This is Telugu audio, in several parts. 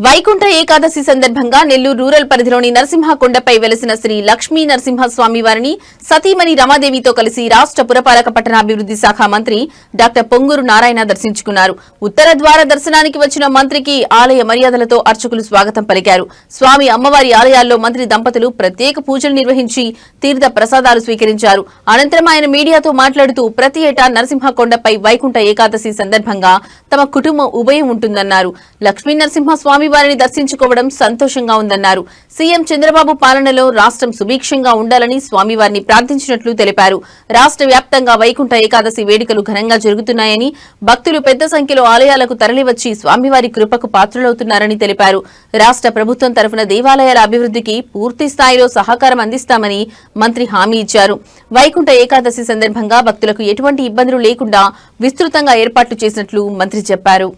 వైకుంఠ ఏకాదశి సందర్భంగా నెల్లూరు రూరల్ పరిధిలోని నరసింహకొండపై వెలసిన శ్రీ లక్ష్మీ నరసింహస్వామి వారిని సతీమణి రమాదేవితో కలిసి రాష్ట్ర పురపాలక పట్టణాభివృద్ది శాఖ మంత్రి డాక్టర్ పొంగూరు నారాయణ దర్శించుకున్నారు. ఉత్తర ద్వార దర్శనానికి వచ్చిన మంత్రికి ఆలయ మర్యాదలతో అర్చకులు స్వాగతం పలికారు. స్వామి అమ్మవారి ఆలయాల్లో మంత్రి దంపతులు ప్రత్యేక పూజలు నిర్వహించి తీర్థ ప్రసాదాలు స్వీకరించారు. అనంతరం ఆయన మీడియాతో మాట్లాడుతూ ప్రతి ఏటా నరసింహకొండపై వైకుంఠ ఏకాదశి సందర్భంగా తమ కుటుంబం ఉభయం ఉంటుందన్నారు. లక్ష్మీ నరసింహస్వామి వారిని దర్శించుకోవడం సంతోషంగా ఉందన్నారు. సీఎం చంద్రబాబు పాలనలో రాష్ట్రం సుభిక్షంగా ఉండాలని స్వామివారిని ప్రార్థించినట్లు తెలిపారు. రాష్ట్ర వ్యాప్తంగా వైకుంఠ ఏకాదశి వేడుకలు ఘనంగా జరుగుతున్నాయని, భక్తులు పెద్ద సంఖ్యలో ఆలయాలకు తరలివచ్చి స్వామివారి కృపకు పాత్రులవుతున్నారని తెలిపారు. రాష్ట్ర ప్రభుత్వం తరఫున దేవాలయాల అభివృద్ధికి పూర్తి స్థాయిలో సహకారం అందిస్తామని మంత్రి హామీ ఇచ్చారు. వైకుంఠ ఏకాదశి సందర్భంగా భక్తులకు ఎటువంటి ఇబ్బందులు లేకుండా విస్తృతంగా ఏర్పాట్లు చేసినట్లు మంత్రి చెప్పారు.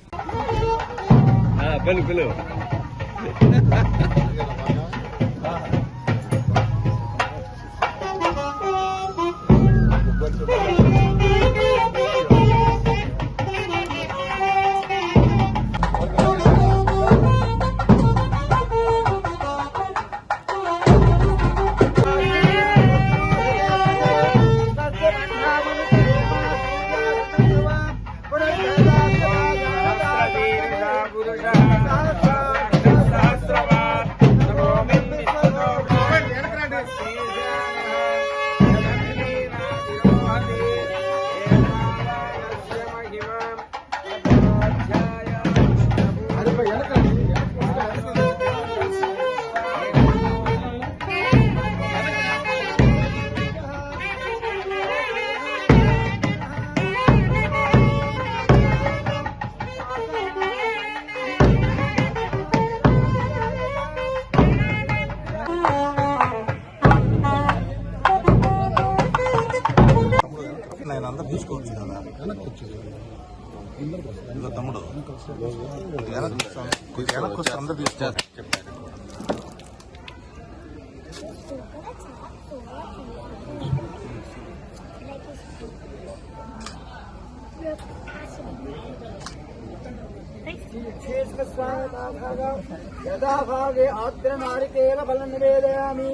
తీసుకోవచ్చు కదా తమ్ముడు వెనక్కి అందరూ తీసుకోవాలి చెప్పారు. यदा भागे आद्र नारिकेल फल निवेदयामि,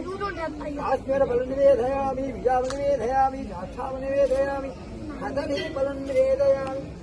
काश्मीर फल निवेदयामि, बीजाव निवेदयामि, द्राक्षा निवेदयामि, कदली फल निवेदयामि.